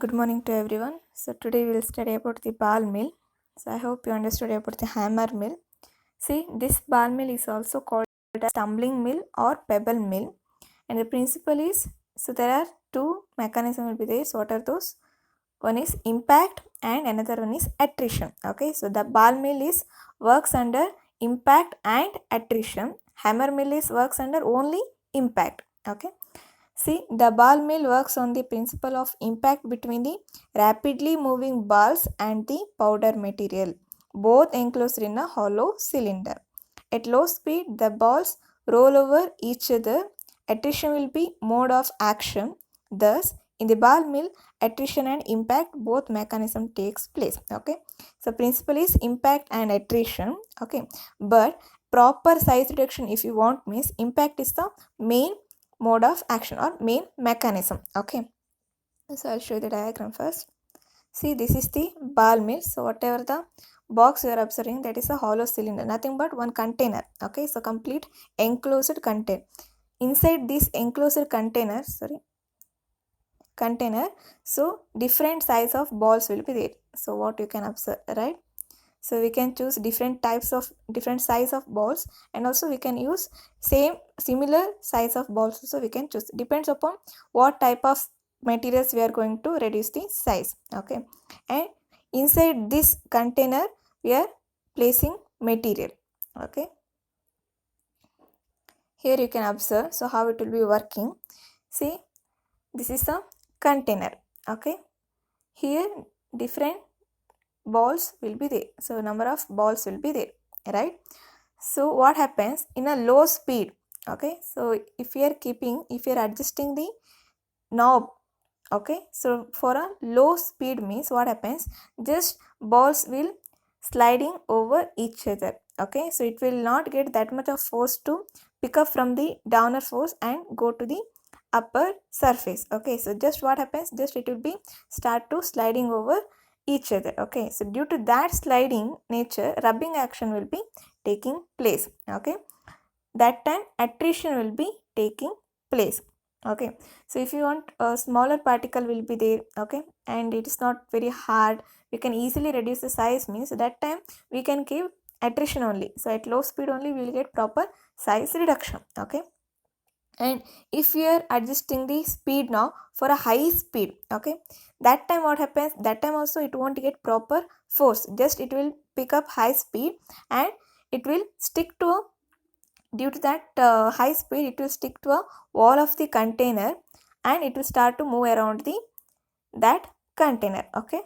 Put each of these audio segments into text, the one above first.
Good morning to everyone. So today we will study about the ball mill. So I hope you understood about the hammer mill. See, this ball mill is also called as tumbling mill or pebble mill. And the principle is, so there are two mechanisms will be there. So what are those? One is impact and another one is attrition. Okay, so the ball mill is works under impact and attrition. Hammer mill is works under only impact. Okay. See, the ball mill works on the principle of impact between the rapidly moving balls and the powder material, both enclosed in a hollow cylinder. At low speed, the balls roll over each other. Attrition will be mode of action. Thus, in the ball mill, attrition and impact both mechanism takes place. Okay, so principle is impact and attrition. Okay, but proper size reduction, if you want, means impact is the main mode of action or main mechanism. Okay, so I'll show you the diagram first. See, this is the ball mill. So whatever the box you are observing, that is a hollow cylinder, nothing but one container. Okay, so complete enclosed container. Inside this enclosed container, so different size of balls will be there. So what you can observe, right? So we can choose different size of balls, and also we can use similar size of balls. So we can choose, depends upon what type of materials we are going to reduce the size. Okay, and inside this container we are placing material. Okay, here you can observe, so how it will be working. See, this is a container. Okay, here different balls will be there. So number of balls will be there, right? So what happens in a low speed? Okay, so if you are adjusting the knob, okay, so for a low speed means what happens, just balls will sliding over each other. Okay, so it will not get that much of force to pick up from the downer force and go to the upper surface. Okay, so just what happens, just it will be start to sliding over each other. Okay, so due to that sliding nature, rubbing action will be taking place. Okay, that time attrition will be taking place. Okay, so if you want a smaller particle will be there, okay, and it is not very hard, we can easily reduce the size, means that time we can give attrition only. So at low speed only we will get proper size reduction. Okay, and if we are adjusting the speed now for a high speed, okay, that time what happens, that time also it won't get proper force, just it will pick up high speed and it will stick to a, due to that high speed it will stick to a wall of the container and it will start to move around the that container. Okay,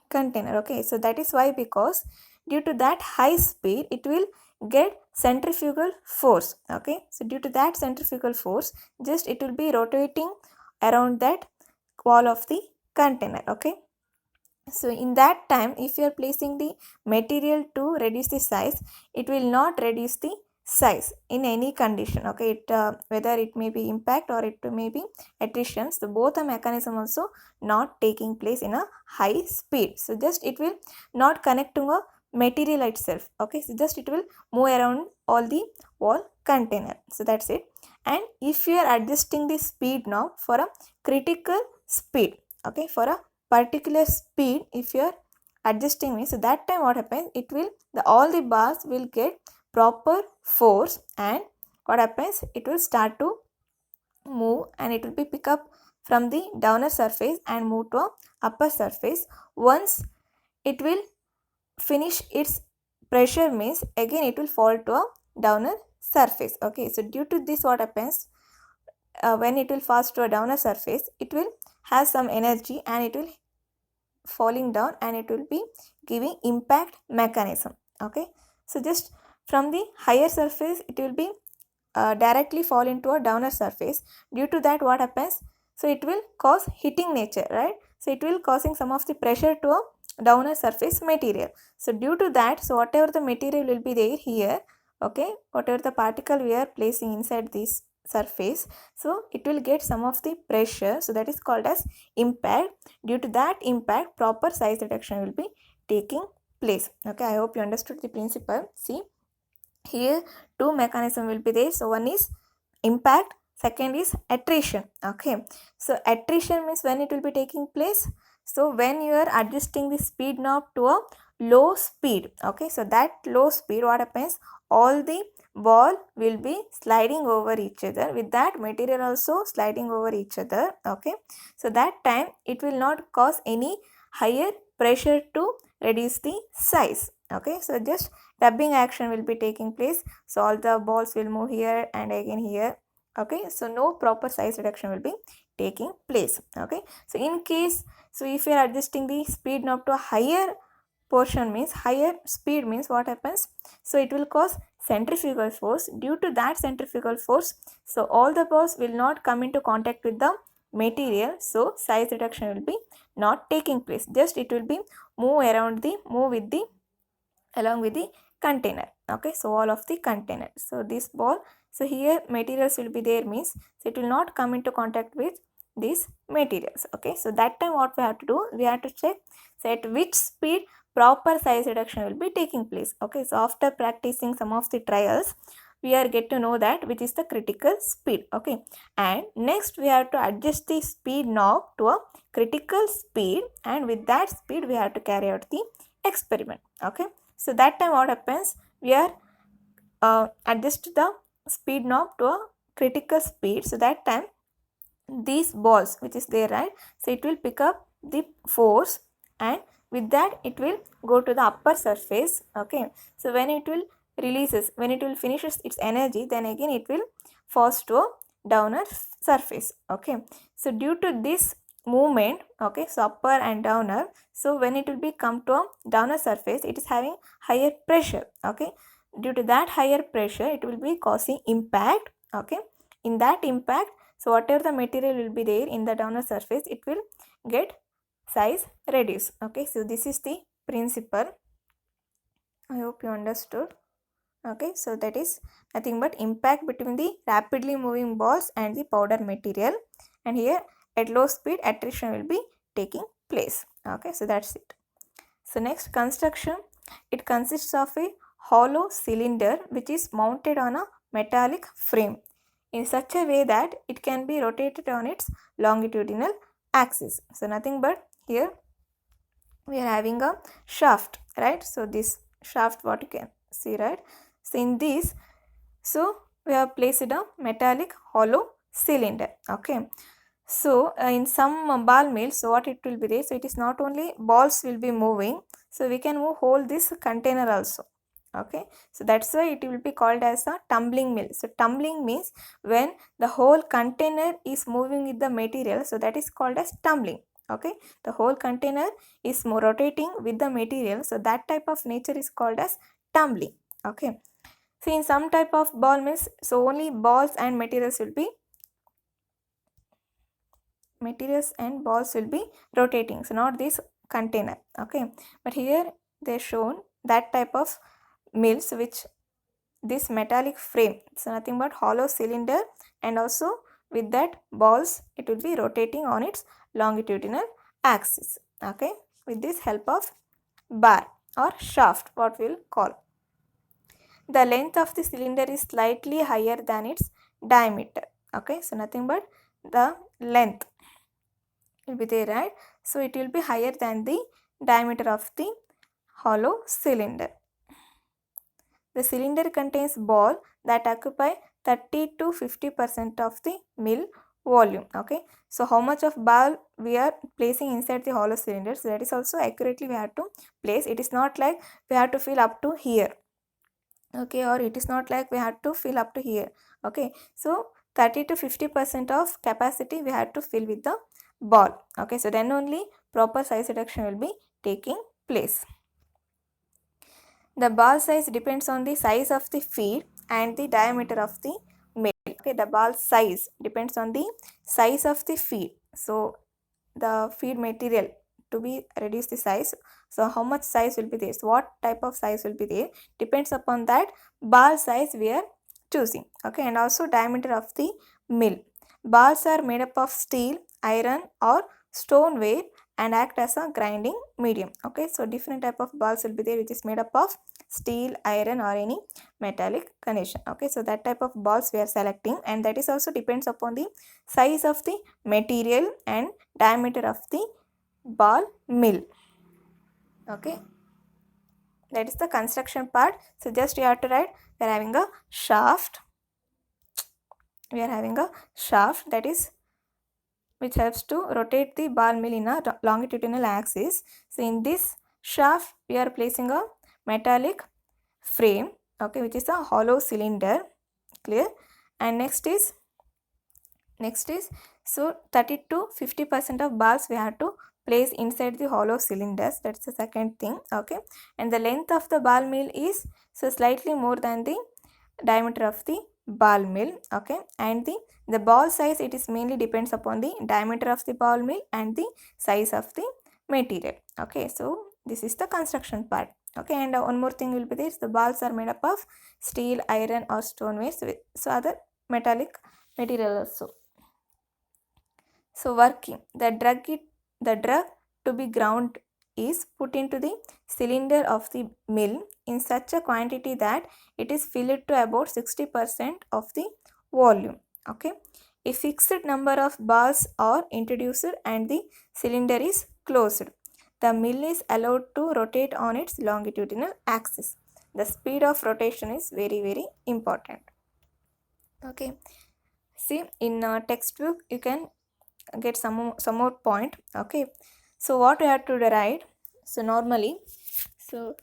container. Okay, so that is why, because due to that high speed it will get centrifugal force. Okay, so due to that centrifugal force, just it will be rotating around that wall of the container. Okay, so in that time if you are placing the material to reduce the size, it will not reduce the size in any condition. Okay, it whether it may be impact or it may be attrition, so both the mechanism also not taking place in a high speed. So just it will not connect to a material itself. Okay, so just it will move around all the wall container. So that's it. And if you are adjusting the speed now for a critical speed, okay, for a particular speed if you are adjusting me, so that time what happens, it will all the bars will get proper force and what happens, it will start to move and it will be pick up from the downer surface and move to a upper surface. Once it will finish its pressure means again it will fall to a downer surface. Okay, so due to this what happens, when it will pass to a downer surface, it will have some energy and it will falling down and it will be giving impact mechanism. Okay, so just from the higher surface it will be directly fall into a downer surface. Due to that what happens, so it will cause hitting nature, right? So it will causing some of the pressure to a downer surface material. So due to that, so whatever the material will be there here, okay, whatever the particle we are placing inside this surface, so it will get some of the pressure, so that is called as impact. Due to that impact, proper size reduction will be taking place. Okay, I hope you understood the principle. See, here two mechanism will be there. So one is impact, second is attrition. Okay, so attrition means when it will be taking place, so when you are adjusting the speed knob to a low speed. Okay, so that low speed, what happens, all the ball will be sliding over each other, with that material also sliding over each other. Okay, so that time it will not cause any higher pressure to reduce the size. Okay, so just rubbing action will be taking place, so all the balls will move here and again here. Okay, so no proper size reduction will be taking place. Okay, so in case, so if you are adjusting the speed knob to a higher portion, means higher speed, means what happens, so it will cause centrifugal force. Due to that centrifugal force, so all the balls will not come into contact with the material, so size reduction will be not taking place, just it will be move with the along with the container. Okay, so all of the container, so this ball, so here materials will be there, means so it will not come into contact with these materials. Okay, so that time what we have to do, we have to check, so at which speed proper size reduction will be taking place. Okay, so after practicing some of the trials, we are get to know that which is the critical speed. Okay, and next we have to adjust the speed knob to a critical speed, and with that speed we have to carry out the experiment. Okay, so that time what happens, we are adjust the speed knob to a critical speed, so that time these balls which is there, right, so it will pick up the force, and with that it will go to the upper surface. Okay, so when it will releases, when it will finishes its energy, then again it will falls to a downer surface. Okay, so due to this movement, okay, so upper and downer, so when it will be come to a downer surface, it is having higher pressure. Okay, due to that higher pressure, it will be causing impact. Okay, in that impact, so whatever the material will be there in the downer surface, it will get size reduced. Okay, so this is the principle. I hope you understood. Okay, so that is nothing but impact between the rapidly moving balls and the powder material, and here at low speed attrition will be taking place. Okay, so that's it. So next, construction, it consists of a hollow cylinder which is mounted on a metallic frame in such a way that it can be rotated on its longitudinal axis. So nothing but here we are having a shaft, right? So this shaft, what you can see, right? So in this, so we have placed a metallic hollow cylinder. Okay, so in some ball mills, so what it will be there, so it is not only balls will be moving, so we can move whole this container also. Okay, so that's why it will be called as a tumbling mill. So tumbling means when the whole container is moving with the material, so that is called as tumbling. Okay, the whole container is rotating with the material, so that type of nature is called as tumbling. Okay, so in some type of ball mills, so only balls and materials will be rotating, so not this container. Okay, but here they shown that type of mills which this metallic frame, so nothing but hollow cylinder, and also with that balls it will be rotating on its longitudinal axis. Okay, with this help of bar or shaft, what we will call. The length of the cylinder is slightly higher than its diameter. Okay, so nothing but the length will be there, right? So it will be higher than the diameter of the hollow cylinder. The cylinder contains ball that occupy 30 to 50% of the mill volume. Okay, so how much of ball we are placing inside the hollow cylinder, so that is also accurately we have to place. It is not like we have to fill up to here. Okay, or it is not like we have to fill up to here. Okay, so 30 to 50% of capacity we have to fill with the ball. Okay, so then only proper size reduction will be taking place. The ball size depends on the size of the feed and the diameter of the mill. Okay, the ball size depends on the size of the feed. So the feed material to be reduce the size, so how much size will be there, so what type of size will be there, depends upon that ball size we are choosing. Okay, and also diameter of the mill. Balls are made up of steel, iron or stoneware and act as a grinding medium. Okay, so different type of balls will be there which is made up of steel, iron or any metallic condition. Okay, so that type of balls we are selecting, and that is also depends upon the size of the material and diameter of the ball mill. Okay, that is the construction part. So just you have to write, we are having a shaft, that is which helps to rotate the ball mill in a longitudinal axis. So in this shaft we are placing a metallic frame, okay, which is a hollow cylinder, clear. And next is so 30 to 50% of balls we have to place inside the hollow cylinders. That's the second thing. Okay, and the length of the ball mill is so slightly more than the diameter of the ball mill. Okay, and the ball size, it is mainly depends upon the diameter of the ball mill and the size of the material. Okay, so this is the construction part. Okay, and one more thing will be this: the balls are made up of steel, iron or stone waste, so other metallic material also. So working, the drug to be ground is put into the cylinder of the mill in such a quantity that it is filled to about 60% of the volume. Okay, a fixed number of balls are introduced and the cylinder is closed. The mill is allowed to rotate on its longitudinal axis. The speed of rotation is very important. Okay, see in textbook you can get some more point. Okay, so what we have to write, so normally, so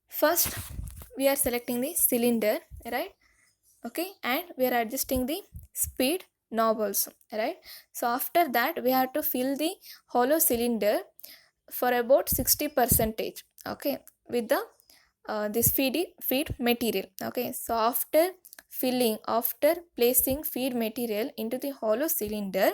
first we are selecting the cylinder, right? Okay, and we are adjusting the speed knob also, right? So after that we have to fill the hollow cylinder for about 60 percentage, okay, with the this feed material. Okay, so after placing feed material into the hollow cylinder,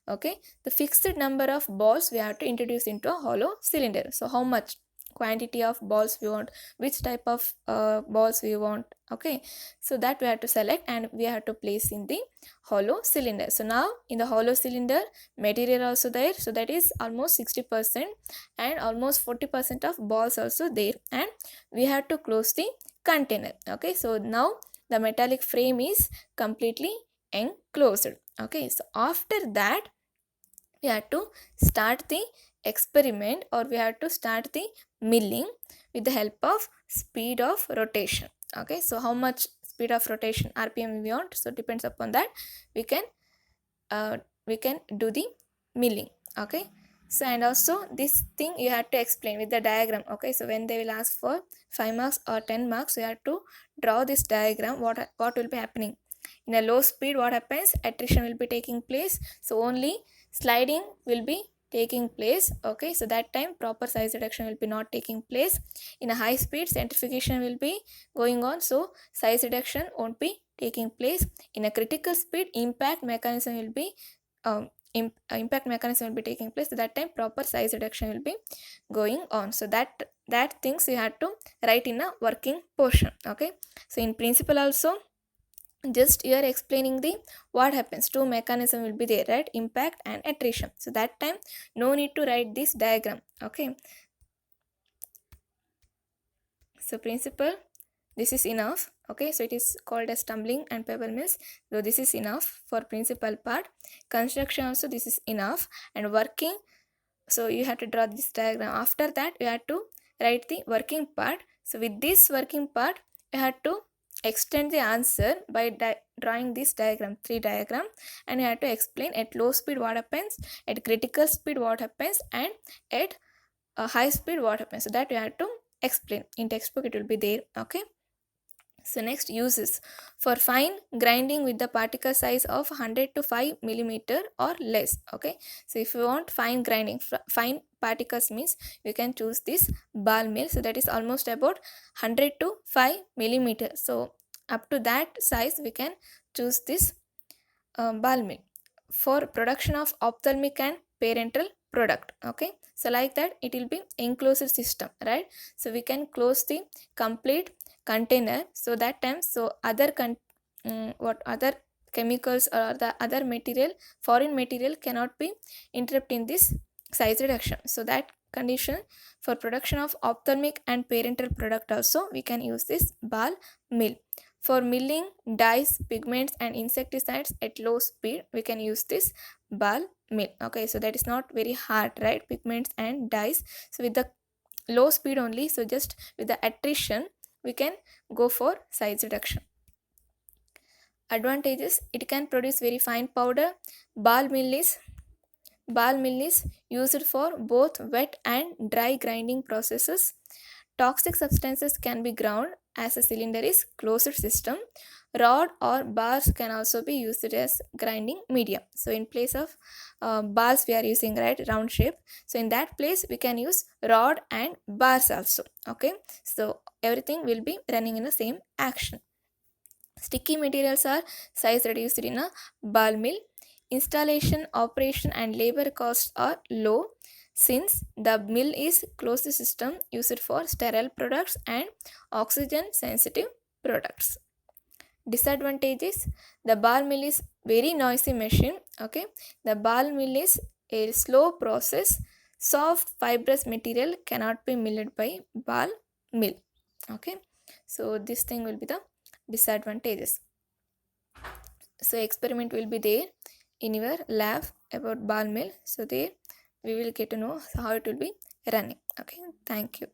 okay, the fixed number of balls we have to introduce into a hollow cylinder. So how much quantity of balls we want, which type of balls we want, okay, so that we have to select and we have to place in the hollow cylinder. So now in the hollow cylinder material also there, so that is almost 60% and almost 40% of balls also there, and we have to close the container. Okay, so now the metallic frame is completely enclosed. Okay, so after that we have to start the experiment, or we have to start the milling with the help of speed of rotation. Okay, so how much speed of rotation, rpm we want, so depends upon that we can do the milling. Okay, so and also this thing you have to explain with the diagram. Okay, so when they will ask for 5 marks or 10 marks, you have to draw this diagram. What will be happening in a low speed, what happens, attrition will be taking place, so only sliding will be taking place. Okay, so that time proper size reduction will be not taking place. In a high speed, centrifugation will be going on, so size reduction won't be taking place. In a critical speed, impact mechanism will be taking place, so that time proper size reduction will be going on. So that things you have to write in a working portion. Okay, so in principle also just you are explaining the what happens, two mechanism will be there, right, impact and attrition. So that time no need to write this diagram. Okay, so principle, this is enough. Okay, so it is called as tumbling and pebble mills, so this is enough for principal part. Construction also this is enough, and working, so you have to draw this diagram. After that you have to write the working part. So with this working part you have to extend the answer by drawing this diagram, 3 diagram, and you have to explain at low speed what happens, at critical speed what happens, and at high speed what happens. So that you have to explain. In textbook it will be there. Okay, so next, uses for fine grinding with the particle size of 100 to 5 millimeter or less. Okay, so if you want fine grinding, fine particles means you can choose this ball mill, so that is almost about 100 to 5 millimeter. So up to that size we can choose this ball mill for production of ophthalmic and parental product. Okay, so like that it will be enclosed system, right? So we can close the complete container, so that time so other what other chemicals or the other material, foreign material cannot be interrupt in this size reduction. So that condition for production of ophthalmic and parental product also we can use this ball mill. For milling dyes, pigments and insecticides at low speed we can use this ball mill. Okay, so that is not very hard, right? Pigments and dyes, so with the low speed only, so just with the attrition we can go for size reduction. Advantages: it can produce very fine powder. Ball mill is used for both wet and dry grinding processes. Toxic substances can be ground as a cylinder is closed system. Rod or bars can also be used as grinding medium. So in place of bars we are using, right, round shape. So in that place we can use rod and bars also. Okay, so everything will be running in the same action. Sticky materials are size reduced in a ball mill. Installation, operation, and labor costs are low since the mill is closed system used for sterile products and oxygen sensitive products. Disadvantages: the ball mill is very noisy machine. Okay, the ball mill is a slow process. Soft fibrous material cannot be milled by ball mill. Okay, so this thing will be the disadvantages. So experiment will be there in your lab about ball mill, so there we will get to know how it will be running. Okay, thank you.